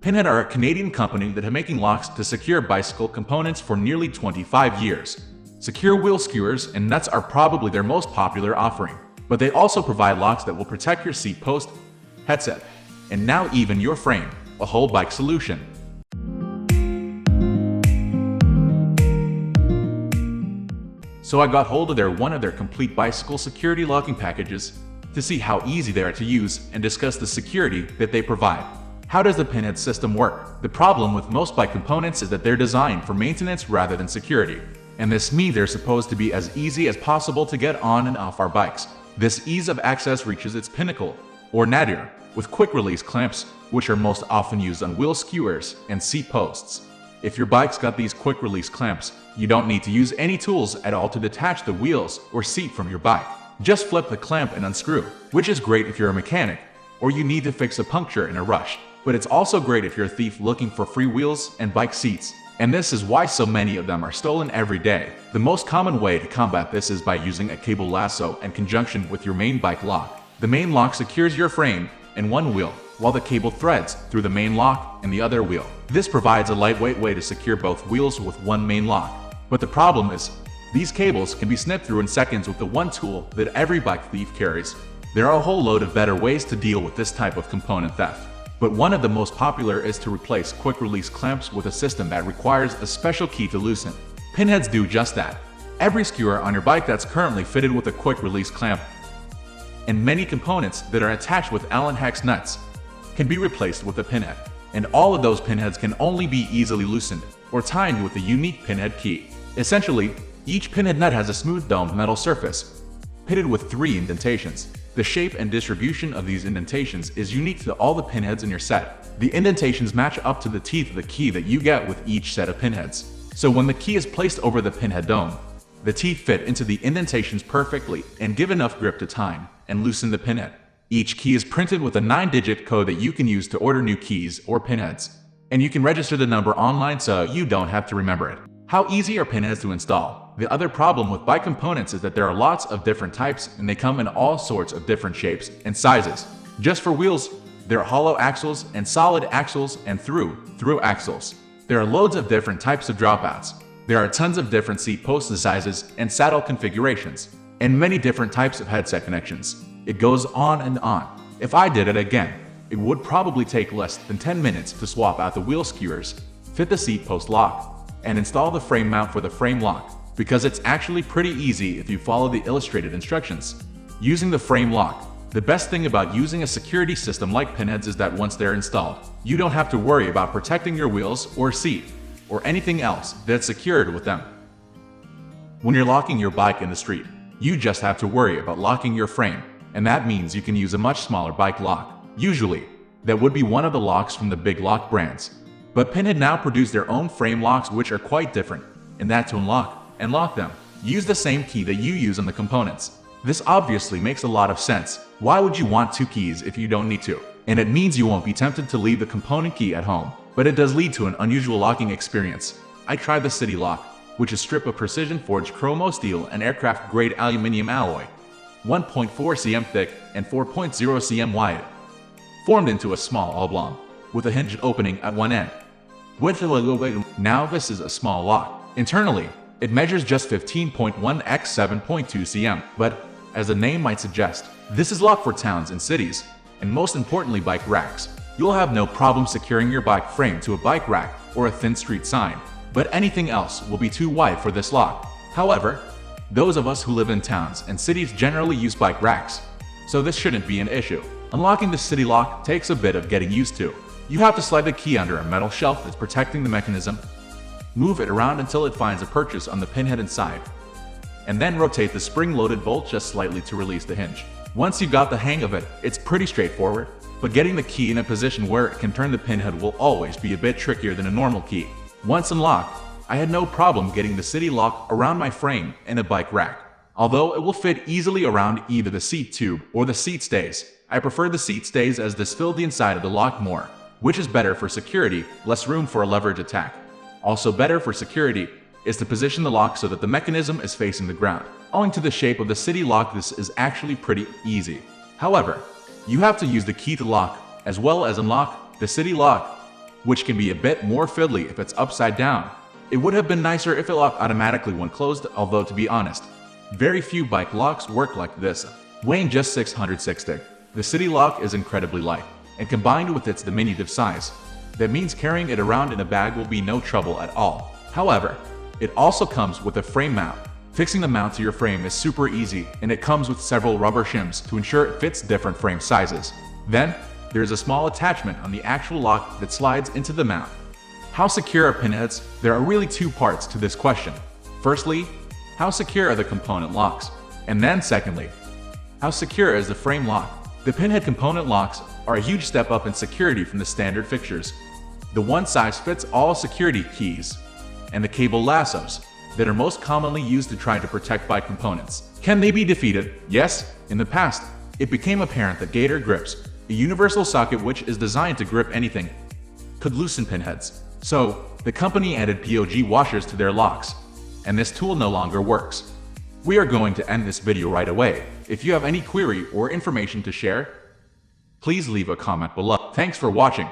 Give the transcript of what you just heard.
Pinhead are a Canadian company that have been making locks to secure bicycle components for nearly 25 years. Secure wheel skewers and nuts are probably their most popular offering, but they also provide locks that will protect your seat post, headset, and now even your frame, a whole bike solution. So I got hold of one of their complete bicycle security locking packages to see how easy they are to use and discuss the security that they provide. How does the Pinhead system work? The problem with most bike components is that they're designed for maintenance rather than security. And this means they're supposed to be as easy as possible to get on and off our bikes. This ease of access reaches its pinnacle, or nadir, with quick-release clamps, which are most often used on wheel skewers and seat posts. If your bike's got these quick-release clamps, you don't need to use any tools at all to detach the wheels or seat from your bike. Just flip the clamp and unscrew, which is great if you're a mechanic, or you need to fix a puncture in a rush. But it's also great if you're a thief looking for free wheels and bike seats. And this is why so many of them are stolen every day. The most common way to combat this is by using a cable lasso in conjunction with your main bike lock. The main lock secures your frame and one wheel, while the cable threads through the main lock and the other wheel. This provides a lightweight way to secure both wheels with one main lock. But the problem is, these cables can be snipped through in seconds with the one tool that every bike thief carries. There are a whole load of better ways to deal with this type of component theft. But one of the most popular is to replace quick-release clamps with a system that requires a special key to loosen. Pinheads do just that. Every skewer on your bike that's currently fitted with a quick-release clamp and many components that are attached with Allen hex nuts can be replaced with a pinhead. And all of those pinheads can only be easily loosened or timed with a unique pinhead key. Essentially, each pinhead nut has a smooth domed metal surface, pitted with 3 indentations. The shape and distribution of these indentations is unique to all the pinheads in your set. The indentations match up to the teeth of the key that you get with each set of pinheads. So when the key is placed over the pinhead dome, the teeth fit into the indentations perfectly and give enough grip to time and loosen the pinhead. Each key is printed with a 9-digit code that you can use to order new keys or pinheads. And you can register the number online so you don't have to remember it. How easy are pinheads to install? The other problem with bike components is that there are lots of different types and they come in all sorts of different shapes and sizes. Just for wheels, there are hollow axles and solid axles and through axles. There are loads of different types of dropouts. There are tons of different seat post sizes and saddle configurations, and many different types of headset connections. It goes on and on. If I did it again, it would probably take less than 10 minutes to swap out the wheel skewers, fit the seat post lock, and install the frame mount for the frame lock. Because it's actually pretty easy if you follow the illustrated instructions. Using the frame lock. The best thing about using a security system like Pinheads is that once they're installed, you don't have to worry about protecting your wheels or seat, or anything else that's secured with them. When you're locking your bike in the street, you just have to worry about locking your frame, and that means you can use a much smaller bike lock. Usually, that would be one of the locks from the big lock brands. But Pinhead now produce their own frame locks which are quite different, and that to unlock and lock them, use the same key that you use on the components. This obviously makes a lot of sense. Why would you want 2 keys if you don't need to? And it means you won't be tempted to leave the component key at home. But it does lead to an unusual locking experience. I tried the City Lock, which is a strip of precision forged chromo steel and aircraft grade aluminum alloy, 1.4 cm thick and 4.0 cm wide, formed into a small oblong, with a hinge opening at one end. Now this is a small lock. Internally, it measures just 15.1 x 7.2 cm, but, as the name might suggest, this is locked for towns and cities, and most importantly bike racks. You'll have no problem securing your bike frame to a bike rack or a thin street sign, but anything else will be too wide for this lock. However, those of us who live in towns and cities generally use bike racks, so this shouldn't be an issue. Unlocking the City Lock takes a bit of getting used to. You have to slide the key under a metal shelf that's protecting the mechanism, move it around until it finds a purchase on the pinhead inside, and then rotate the spring-loaded bolt just slightly to release the hinge. Once you've got the hang of it, it's pretty straightforward, but getting the key in a position where it can turn the pinhead will always be a bit trickier than a normal key. Once unlocked, I had no problem getting the City Lock around my frame in a bike rack. Although it will fit easily around either the seat tube or the seat stays. I prefer the seat stays as this filled the inside of the lock more, which is better for security, less room for a leverage attack. Also better for security is to position the lock so that the mechanism is facing the ground. Owing to the shape of the City Lock, this is actually pretty easy. However, you have to use the key to lock, as well as unlock, the City Lock. which can be a bit more fiddly if it's upside down. It would have been nicer if it locked automatically when closed, although to be honest, very few bike locks work like this. Weighing just 660, the city lock is incredibly light, and combined with its diminutive size, that means carrying it around in a bag will be no trouble at all. However, it also comes with a frame mount. Fixing the mount to your frame is super easy, and it comes with several rubber shims to ensure it fits different frame sizes. Then, there's a small attachment on the actual lock that slides into the mount. How secure are pinheads? There are really two parts to this question. Firstly, how secure are the component locks? And then secondly, how secure is the frame lock? The pinhead component locks are a huge step up in security from the standard fixtures. The one-size-fits-all security keys and the cable lassos that are most commonly used to try to protect bike components. Can they be defeated? Yes. In the past, it became apparent that gator grips, a universal socket which is designed to grip anything, could loosen pinheads. So, the company added POG washers to their locks, and this tool no longer works. We are going to end this video right away. If you have any query or information to share, please leave a comment below. Thanks for watching.